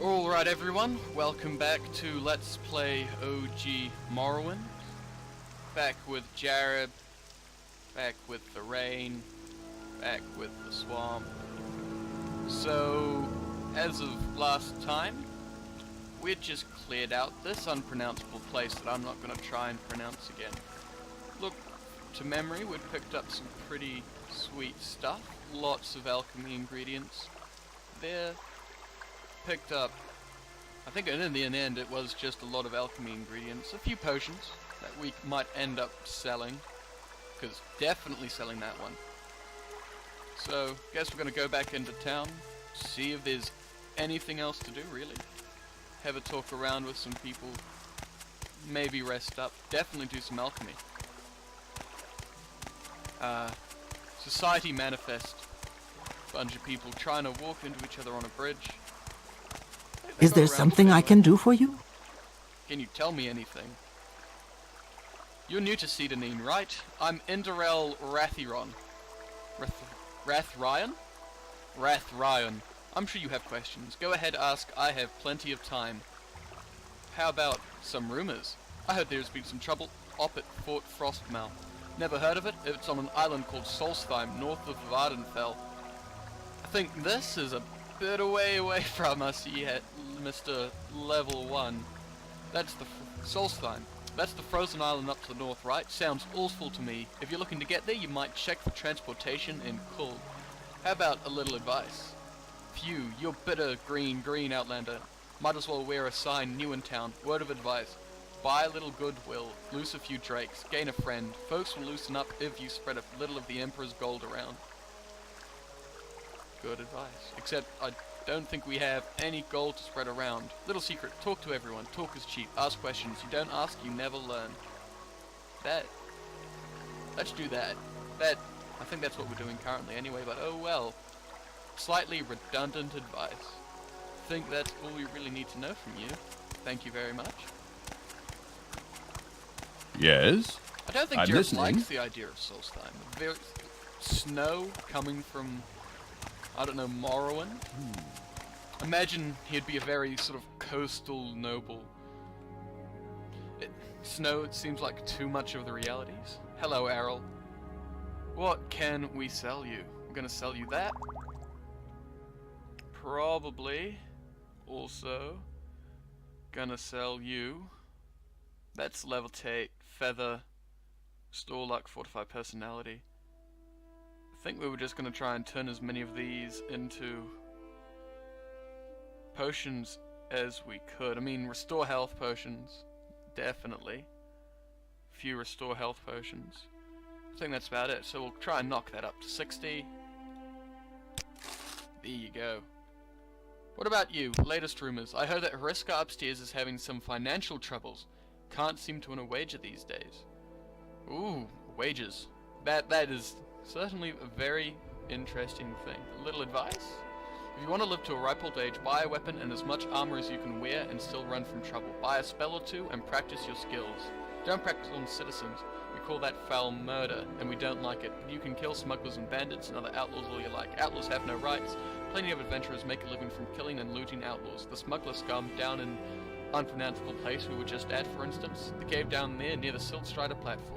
Alright everyone, welcome back to Let's Play OG Morrowind. Back with Jareb, back with the rain, back with the swamp. So, as of last time, we'd just cleared out this unpronounceable place that I'm not going to try and pronounce again. Look, to memory, we'd picked up some pretty sweet stuff, lots of alchemy ingredients there. Picked up, I think in the end it was just a lot of alchemy ingredients, a few potions that we might end up selling, because definitely selling that one. So, guess we're going to go back into town, see if there's anything else to do really. Have a talk around with some people, maybe rest up, definitely do some alchemy. Society manifest, bunch of people trying to walk into each other on a bridge. Is there something I can do for you? Can you tell me anything? You're new to Cedanine, right? I'm Inderel Rathiron. Rathryan? Rathryan. I'm sure you have questions. Go ahead, ask. I have plenty of time. How about some rumors? I heard there's been some trouble up at Fort Frostmail. Never heard of it? It's on an island called Solstheim, north of Vardenfell. I think this is a bit away from us yet, Mr. Level 1. That's the Solstheim. That's the frozen island up to the north, right? Sounds awful to me. If you're looking to get there, you might check for transportation in Kull. How about a little advice? Phew, you're bitter green outlander. Might as well wear a sign new in town. Word of advice. Buy a little goodwill, loose a few drakes, gain a friend. Folks will loosen up if you spread a little of the Emperor's gold around. Good advice. Except I don't think we have any gold to spread around. Little secret, talk to everyone. Talk is cheap. Ask questions. You don't ask, you never learn. Let's do that. I think that's what we're doing currently anyway, but oh well. Slightly redundant advice. I think that's all we really need to know from you. Thank you very much. Yes? I don't think Jareb likes the idea of Solstheim. Very snow coming from, I don't know, Morrowind? Imagine he'd be a very sort of coastal noble. Snow, it seems like too much of the realities. Hello, Errol. What can we sell you? I'm gonna sell you that. Probably also gonna sell you. That's levitate, feather, store luck, fortify personality. I think we were just going to try and turn as many of these into potions as we could. I mean, restore health potions, definitely. Few restore health potions. I think that's about it, so we'll try and knock that up to 60. There you go. What about you? Latest rumors. I heard that Hariska upstairs is having some financial troubles. Can't seem to earn a wager these days. Ooh, wages. That is certainly a very interesting thing. A little advice? If you want to live to a ripe old age, buy a weapon and as much armor as you can wear and still run from trouble. Buy a spell or two and practice your skills. Don't practice on citizens. We call that foul murder, and we don't like it. But you can kill smugglers and bandits and other outlaws all you like. Outlaws have no rights. Plenty of adventurers make a living from killing and looting outlaws. The smuggler scum down in unpronounceable place we were just at, for instance. The cave down there near the Siltstrider platform.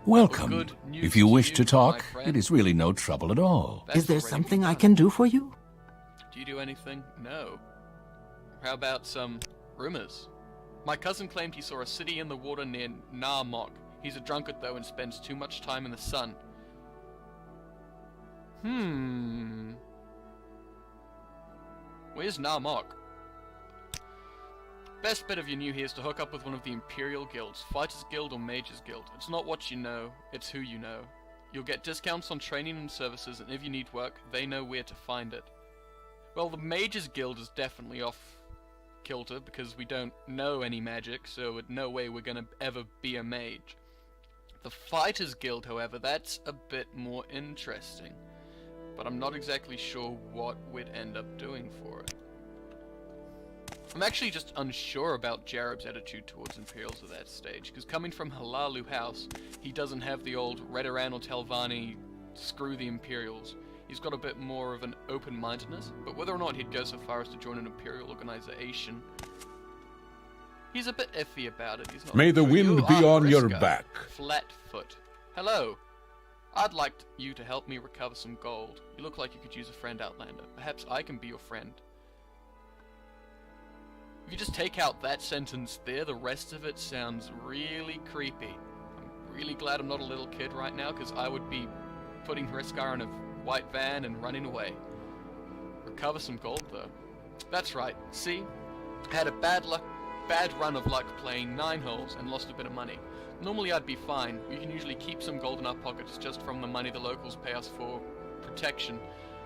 Welcome. If you wish to talk, it is really no trouble at all. Is there something I can do for you? Do you do anything? No. How about some rumors? My cousin claimed he saw a city in the water near Narmok. He's a drunkard though and spends too much time in the sun. Where's Narmok? Best bet if you're new here is to hook up with one of the Imperial Guilds, Fighters Guild or Mages Guild. It's not what you know, it's who you know. You'll get discounts on training and services, and if you need work, they know where to find it. Well, the Mages Guild is definitely off kilter, because we don't know any magic, so in no way we're gonna ever be a mage. The Fighters Guild, however, that's a bit more interesting. But I'm not exactly sure what we'd end up doing for it. I'm actually just unsure about Jareb's attitude towards Imperials at that stage, because coming from Halalu House, he doesn't have the old Redoran or Telvanni, screw the Imperials. He's got a bit more of an open-mindedness, but whether or not he'd go so far as to join an Imperial organization, he's a bit iffy about it. He's not. May the wind be on your back. Flatfoot. Hello. I'd like you to help me recover some gold. You look like you could use a friend, Outlander. Perhaps I can be your friend. If you just take out that sentence there, the rest of it sounds really creepy. I'm really glad I'm not a little kid right now, because I would be putting Hriskar in a white van and running away. Recover some gold, though. That's right. See? I had a bad run of luck playing 9 holes and lost a bit of money. Normally I'd be fine. We can usually keep some gold in our pockets just from the money the locals pay us for protection.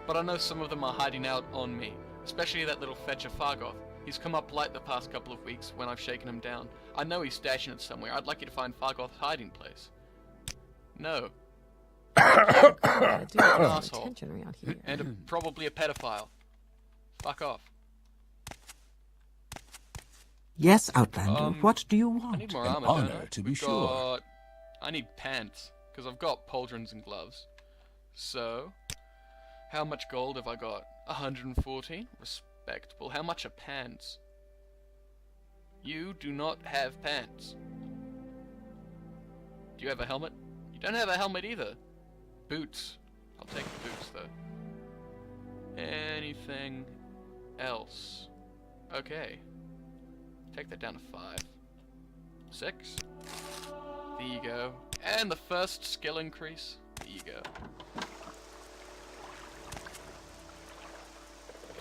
But I know some of them are hiding out on me. Especially that little fetcher Fargoth. He's come up light the past couple of weeks when I've shaken him down. I know he's stashing it somewhere. I'd like you to find Fargoth's hiding place. No. An asshole. And probably a pedophile. Fuck off. Yes, Outlander. What do you want? I need more An armor, honor, don't I? to be sure. I need pants, because I've got pauldrons and gloves. So, how much gold have I got? 114? Respectable. How much are pants? You do not have pants. Do you have a helmet? You don't have a helmet either. Boots. I'll take the boots, though. Anything else? Okay. Take that down to 5. 6. There you go. And the first skill increase. There you go.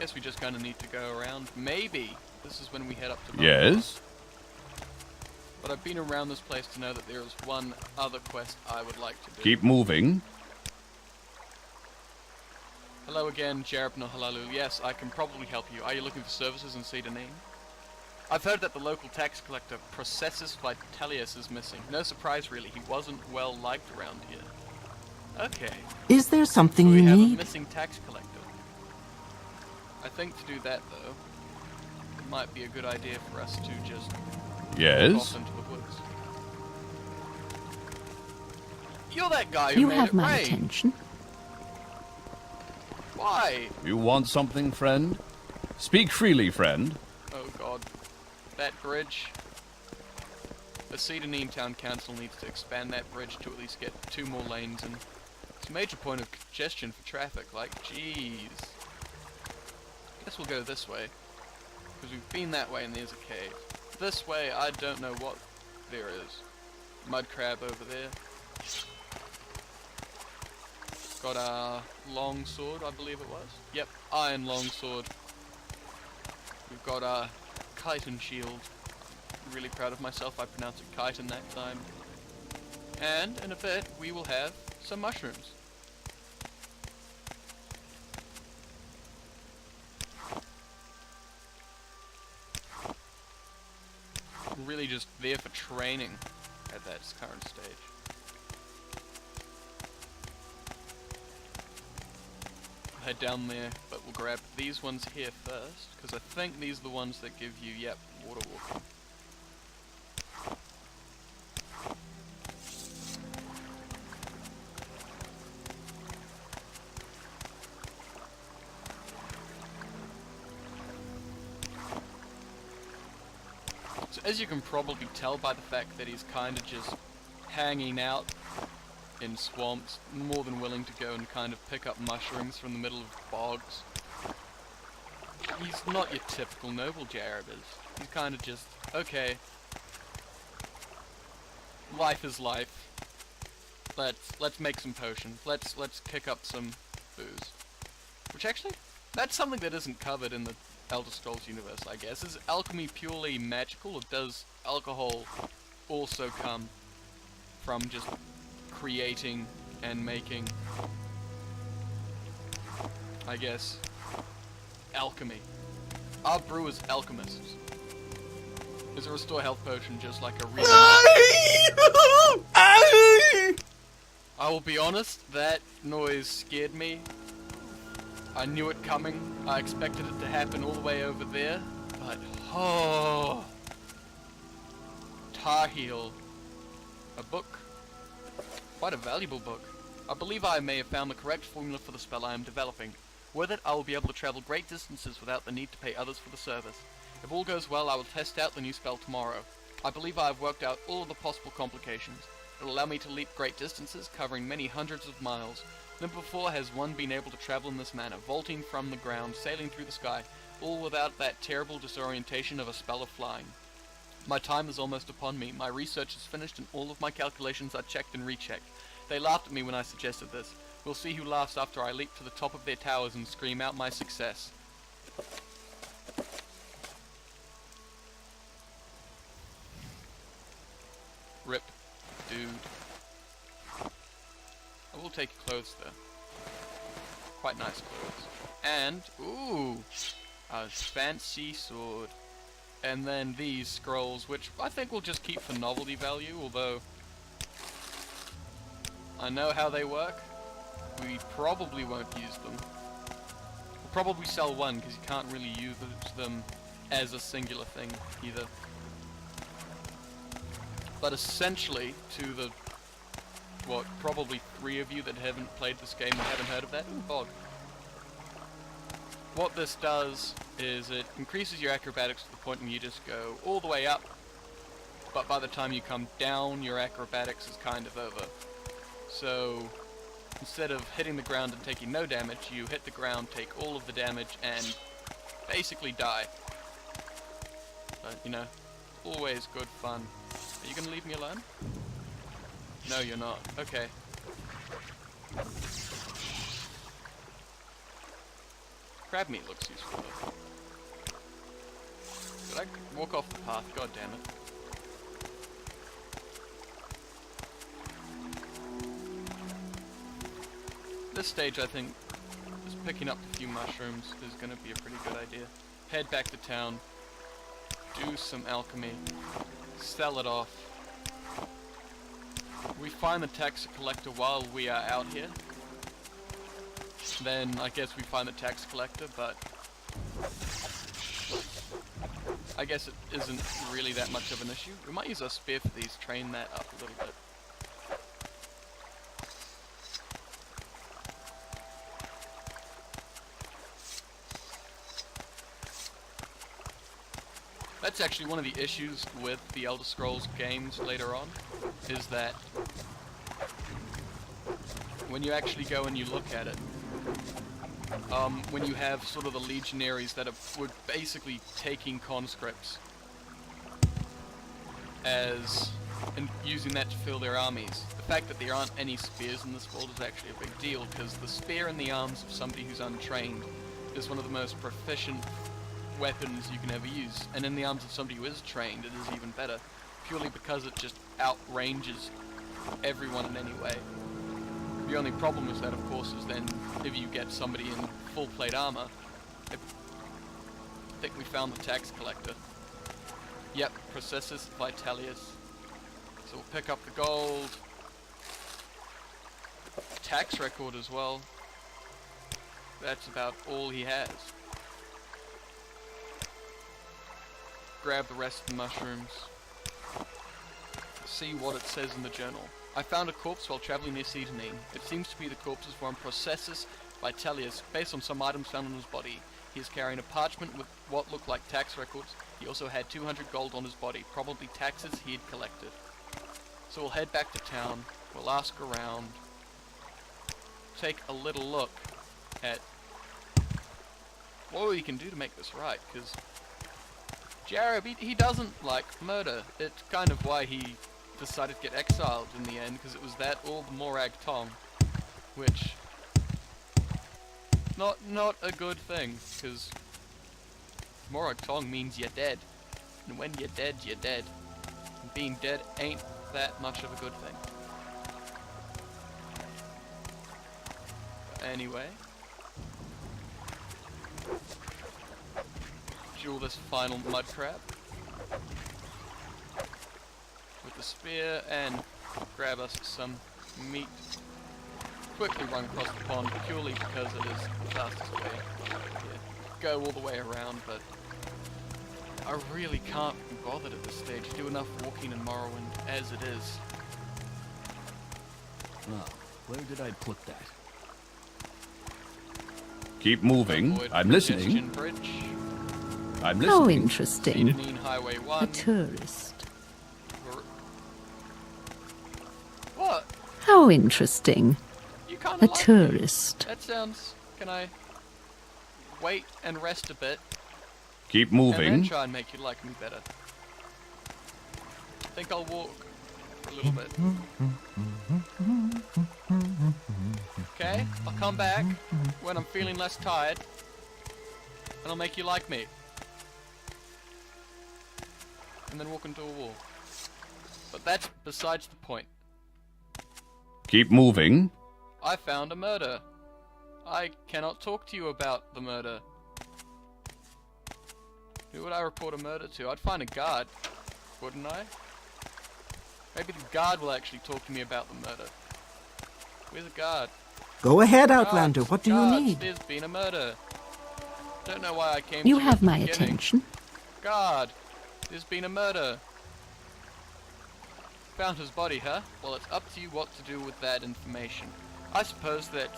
Guess we just kind of need to go around. Maybe this is when we head up to Morrowind. Yes? But I've been around this place to know that there is one other quest I would like to do. Keep moving. Hello again, Jareb no Halalu. Yes, I can probably help you. Are you looking for services in Sedanin? I've heard that the local tax collector, Processus Vitalius, is missing. No surprise, really. He wasn't well liked around here. Okay. Is there something So you we have a need? missing tax collector. I think to do that, though, it might be a good idea for us to just walk Yes? off into the woods. You're that guy who You made have it my rain. attention. Why? You want something, friend? Speak freely, friend. Oh god. That bridge. The Sedanin Town Council needs to expand that bridge to at least get 2 more lanes, and it's a major point of congestion for traffic. Like, jeez. Guess we'll go this way, because we've been that way and there's a cave. This way, I don't know what there is. Mud crab over there. Got a long sword, I believe it was. Yep, iron long sword. We've got a chitin shield. I'm really proud of myself, I pronounced it chitin that time. And in a bit, we will have some mushrooms. I'm really just there for training at that current stage. Head down there, but we'll grab these ones here first, because I think these are the ones that give you, yep, water walking. So as you can probably tell by the fact that he's kind of just hanging out in swamps, more than willing to go and kind of pick up mushrooms from the middle of bogs. He's not your typical noble Jareb is. He's kind of just, okay, life is life. Let's make some potions. Let's kick up some booze. Which actually, that's something that isn't covered in the Elder Scrolls universe, I guess. Is alchemy purely magical, or does alcohol also come from just creating and making, I guess, alchemy? Are brewers alchemists? Is a restore health potion just like a real... I will be honest, that noise scared me. I knew it coming. I expected it to happen all the way over there, but oh, Tar Heel, a book. Quite a valuable book. I believe I may have found the correct formula for the spell I am developing. With it, I will be able to travel great distances without the need to pay others for the service. If all goes well, I will test out the new spell tomorrow. I believe I have worked out all of the possible complications. It will allow me to leap great distances, covering many hundreds of miles. Never before has one been able to travel in this manner, vaulting from the ground, sailing through the sky, all without that terrible disorientation of a spell of flying. My time is almost upon me. My research is finished and all of my calculations are checked and rechecked. They laughed at me when I suggested this. We'll see who laughs after I leap to the top of their towers and scream out my success. Rip, dude. I will take your clothes though. Quite nice clothes. And, ooh, a fancy sword. And then these scrolls, which I think we'll just keep for novelty value, although I know how they work. We probably won't use them. We'll probably sell one, because you can't really use them as a singular thing, either. But essentially, to the, what, probably 3 of you that haven't played this game and haven't heard of that, bog. What this does is it increases your acrobatics to the point where you just go all the way up, but by the time you come down, your acrobatics is kind of over. So, instead of hitting the ground and taking no damage, you hit the ground, take all of the damage, and basically die. But, you know, always good fun. Are you gonna leave me alone? No, you're not. Okay. Crab meat looks useful though. Did I walk off the path? God damn it. This stage, I think, just picking up a few mushrooms is going to be a pretty good idea. Head back to town, do some alchemy, sell it off. We find the tax collector while we are out here. Then I guess we find the tax collector, but I guess it isn't really that much of an issue. We might use our spear for these, train that up a little bit. That's actually one of the issues with the Elder Scrolls games later on, is that when you actually go and you look at it, when you have sort of the legionaries that were basically taking conscripts and using that to fill their armies. The fact that there aren't any spears in this world is actually a big deal, because the spear in the arms of somebody who's untrained is one of the most proficient weapons you can ever use, and in the arms of somebody who is trained it is even better, purely because it just outranges everyone in any way. The only problem with that, of course, is then if you get somebody in full plate armor. I think we found the tax collector. Yep, Processus Vitalius. So we'll pick up the gold. Tax record as well. That's about all he has. Grab the rest of the mushrooms. See what it says in the journal. I found a corpse while traveling near Cetanine. It seems to be the corpse of one Processus Vitalius, based on some items found on his body. He is carrying a parchment with what looked like tax records. He also had 200 gold on his body, probably taxes he had collected. So we'll head back to town, we'll ask around, take a little look at what we can do to make this right, because Jareb, he doesn't like murder. It's kind of why he decided to get exiled in the end, because it was that or the Morag Tong, which not a good thing, because Morag Tong means you're dead, and when you're dead, you're dead, and being dead ain't that much of a good thing. But anyway, duel this final mud crab with the spear and grab us some meat. Quickly run across the pond purely because it is the fastest way. Yeah, go all the way around, but I really can't be bothered at this stage. Do enough walking in Morrowind as it is. Well, Where did I put that? Keep moving. Avoid I'm congestion listening. Bridge. I'm How listening. interesting. Cedar Highway 1. A tourist. What? How interesting. You kind A of like me. tourist. That sounds... Can I wait and rest a bit Keep and then moving. try and make you like me better? I think I'll walk for a little bit. Okay, I'll come back when I'm feeling less tired and I'll make you like me. And then walk into a wall. But that's besides the point. Keep moving. I found a murder. I cannot talk to you about the murder. Who would I report a murder to? I'd find a guard, wouldn't I? Maybe the guard will actually talk to me about the murder. Where's the guard? Go ahead, Outlander. Guards, What do you guards, need? There's been a murder. Don't know why I came You to have at the my beginning. attention. Guard, there's been a murder. Found his body, huh? Well, it's up to you what to do with that information. I suppose that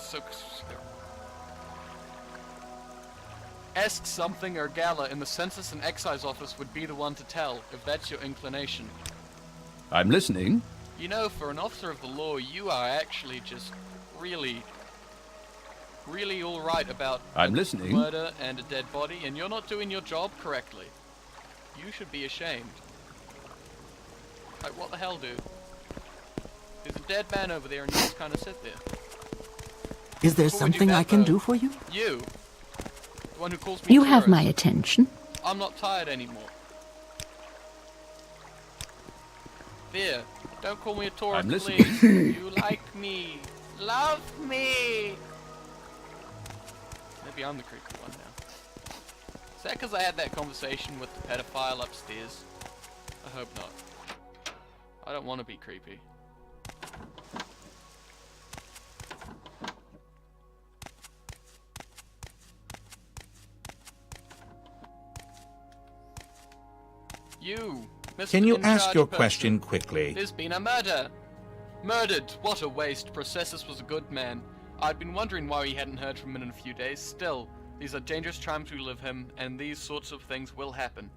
Ask something or Gala in the Census and Excise Office would be the one to tell, if that's your inclination. I'm listening. You know, for an officer of the law, you are actually just really alright about I'm a listening. murder and a dead body, and you're not doing your job correctly. You should be ashamed. Like, what the hell, dude? There's a dead man over there, and you just kind of sit there. Is there Before we do something that, I can though, do for you? You, the one who calls me You have tourist. my attention. I'm not tired anymore. There, don't call me a tourist, I'm listening. please. You like me. Love me. Maybe I'm the creepy one now. Is that because I had that conversation with the pedophile upstairs? I hope not. I don't want to be creepy. You, Mr. Can you in ask charge your person. question quickly? There's been a murder. Murdered. What a waste. Processus was a good man. I'd been wondering why we hadn't heard from him in a few days. Still, these are dangerous times we live in, and these sorts of things will happen.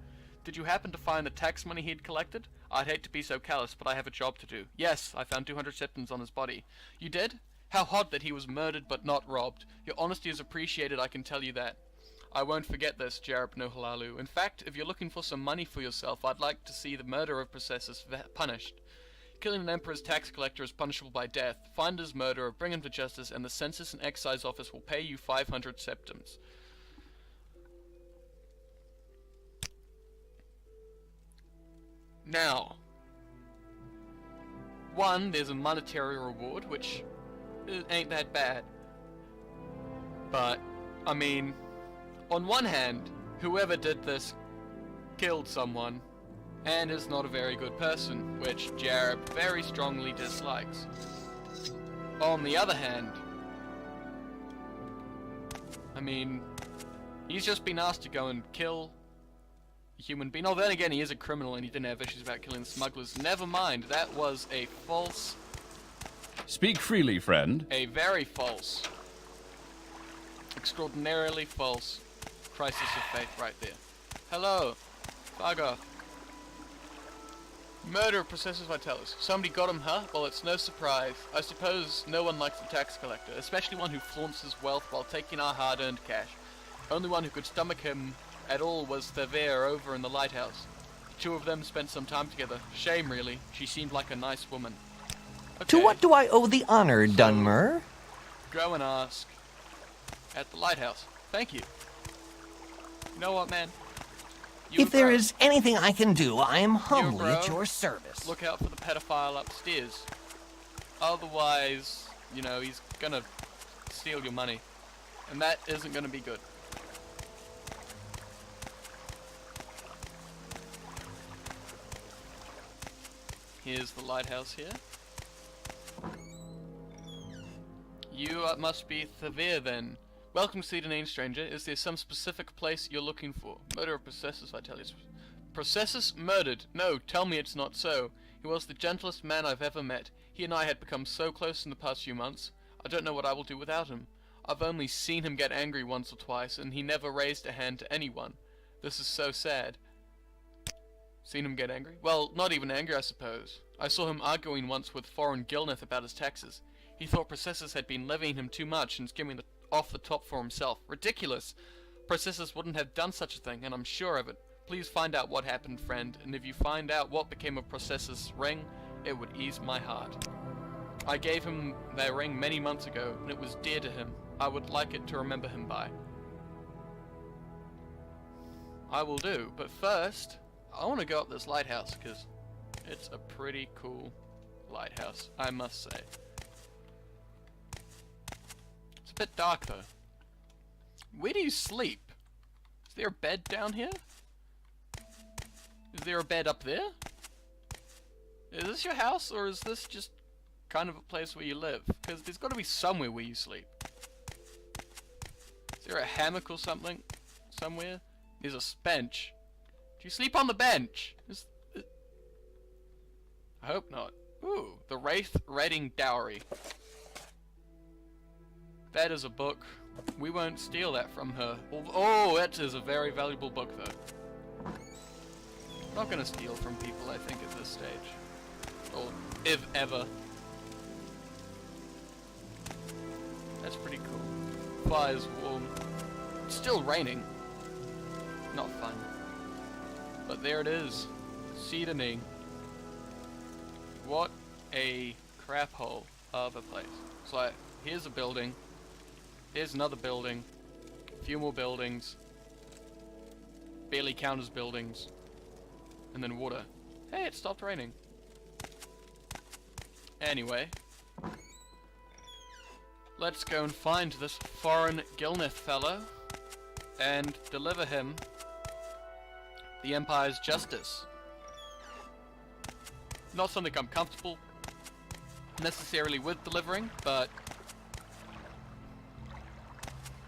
Did you happen to find the tax money he'd collected? I'd hate to be so callous, but I have a job to do. Yes, I found 200 septums on his body. You did? How odd that he was murdered but not robbed. Your honesty is appreciated, I can tell you that. I won't forget this, Jareb no Halalu. In fact, if you're looking for some money for yourself, I'd like to see the murder of Processus punished. Killing an emperor's tax collector is punishable by death. Find his murderer, bring him to justice, and the Census and Excise Office will pay you 500 septums. Now, one, there's a monetary reward, which ain't that bad. But, I mean, on one hand, whoever did this killed someone and is not a very good person, which Jareb very strongly dislikes. On the other hand, I mean, he's just been asked to go and kill a human being. Oh, then again, he is a criminal and he didn't have issues about killing the smugglers. Never mind, that was a false, Speak freely, friend. a very false, extraordinarily false crisis of faith right there. Hello, fuck off. Murder of Processus Vitalis. Somebody got him, huh? Well, it's no surprise. I suppose no one likes a tax collector, especially one who flaunts his wealth while taking our hard-earned cash. Only one who could stomach him at all was Thaver over in the lighthouse. The two of them spent some time together. Shame, really. She seemed like a nice woman. To Okay, what do I owe the honor, Dunmer? go and ask at the lighthouse. Thank you. You know what, man? You If there bro. is anything I can do, I am humbly bro. at your service. Look out for the pedophile upstairs. Otherwise, you know, he's gonna steal your money. And that isn't gonna be good. Here's the lighthouse here. You must be Thaver then. Welcome, Cedarine stranger. Is there some specific place you're looking for? Murder of Processus, I tell you. Processus murdered? No, tell me it's not so. He was the gentlest man I've ever met. He and I had become so close in the past few months, I don't know what I will do without him. I've only seen him get angry once or twice, and he never raised a hand to anyone. This is so sad. Seen him get angry? Well, not even angry, I suppose. I saw him arguing once with foreign Gilneth about his taxes. He thought Processus had been levying him too much and skimming off the top for himself. Ridiculous! Processus wouldn't have done such a thing, and I'm sure of it. Please find out what happened, friend, and if you find out what became of Processus' ring, it would ease my heart. I gave him that ring many months ago, and it was dear to him. I would like it to remember him by. I will do, but first, I want to go up this lighthouse, because it's a pretty cool lighthouse, I must say. It's a bit dark, though. Where do you sleep? Is there a bed down here? Is there a bed up there? Is this your house, or is this just kind of a place where you live? Because there's got to be somewhere where you sleep. Is there a hammock or something? Somewhere? There's a bench. Do you sleep on the bench? I hope not. Ooh, the Wraith Redding Dowry. That is a book. We won't steal that from her. Oh, that is a very valuable book, though. I'm not gonna steal from people, I think, at this stage. Or if ever. That's pretty cool. Fire's warm. It's still raining. Not fun. But there it is. Seasoning. What a crap hole of a place. It's like, here's a building. Here's another building. A few more buildings. Barely count as buildings. And then water. Hey, it stopped raining. Anyway. Let's go and find this foreign Gilneth fellow. And deliver him the Empire's justice. Not something I'm comfortable necessarily with delivering, but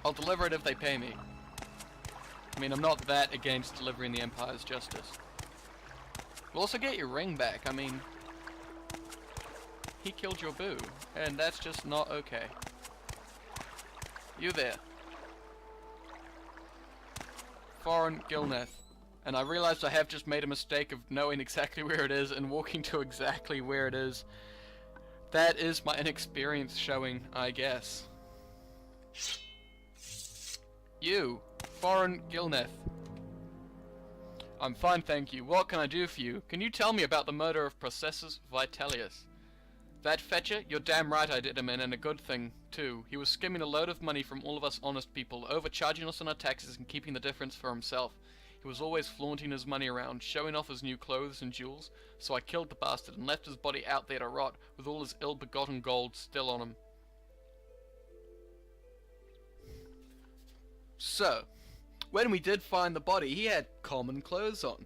I'll deliver it if they pay me. I mean, I'm not that against delivering the Empire's justice. We'll also get your ring back. I mean, he killed your boo, and that's just not okay. You there. Foreign Gilneth. And I realized I have just made a mistake of knowing exactly where it is and walking to exactly where it is. That is my inexperience showing, I guess. You, Foreign Gilneth. I'm fine, thank you. What can I do for you? Can you tell me about the murder of Processus Vitellius? That fetcher? You're damn right I did him in, and a good thing, too. He was skimming a load of money from all of us honest people, overcharging us on our taxes and keeping the difference for himself. He was always flaunting his money around, showing off his new clothes and jewels, so I killed the bastard and left his body out there to rot, with all his ill-begotten gold still on him. So, when we did find the body, he had common clothes on.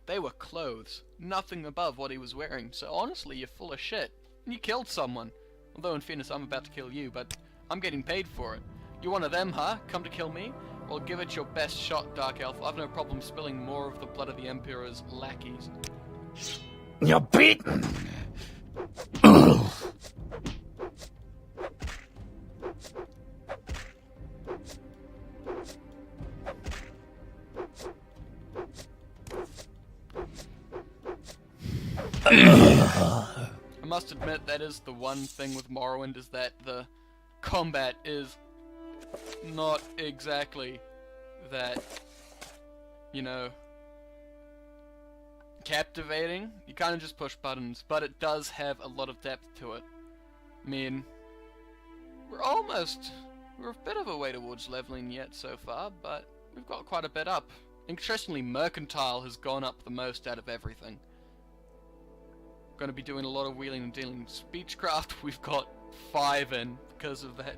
They were clothes, nothing above what he was wearing, so honestly, you're full of shit. And you killed someone. Although in fairness, I'm about to kill you, but I'm getting paid for it. You're one of them, huh? Come to kill me? Well, give it your best shot, Dark Elf. I've no problem spilling more of the blood of the Emperor's lackeys. You're beaten! I must admit, that is the one thing with Morrowind, is that the combat is not exactly that, you know, captivating. You kind of just push buttons, but it does have a lot of depth to it. I mean, we're a bit of a way towards leveling yet so far, but we've got quite a bit up. Interestingly, Mercantile has gone up the most out of everything. Going to be doing a lot of wheeling and dealing. Speechcraft, we've got 5 in because of that,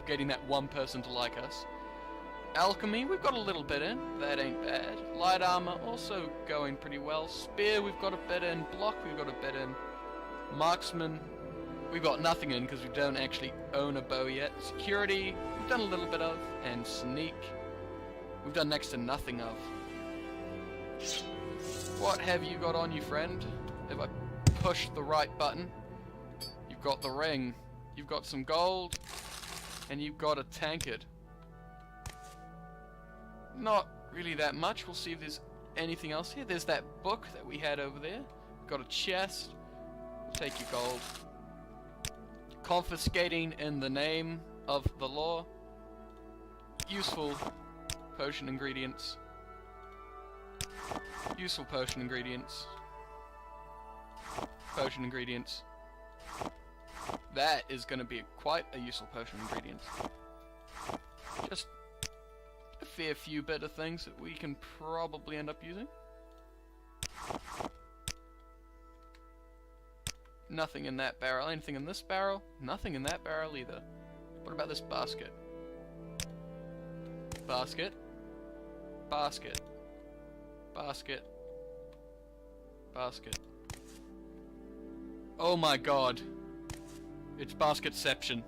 getting that one person to like us. Alchemy, we've got a little bit in. That ain't bad. Light armor, also going pretty well. Spear, we've got a bit in. Block, we've got a bit in. Marksman, we've got nothing in because we don't actually own a bow yet. Security, we've done a little bit of. And sneak, we've done next to nothing of. What have you got on you, friend? If I push the right button. got the ring, you've got some gold, and you've got a tankard. Not really that much. We'll see if there's anything else here. There's that book that we had over there. Got a chest. Take your gold. Confiscating in the name of the law. Useful potion ingredients. Useful potion ingredients. Potion ingredients. That is going to be quite a useful potion ingredient. Just a fair few better things that we can probably end up using. Nothing in that barrel. Anything in this barrel? Nothing in that barrel either. What about this basket? Basket. Basket. Basket. Basket. Oh my god. It's basketception.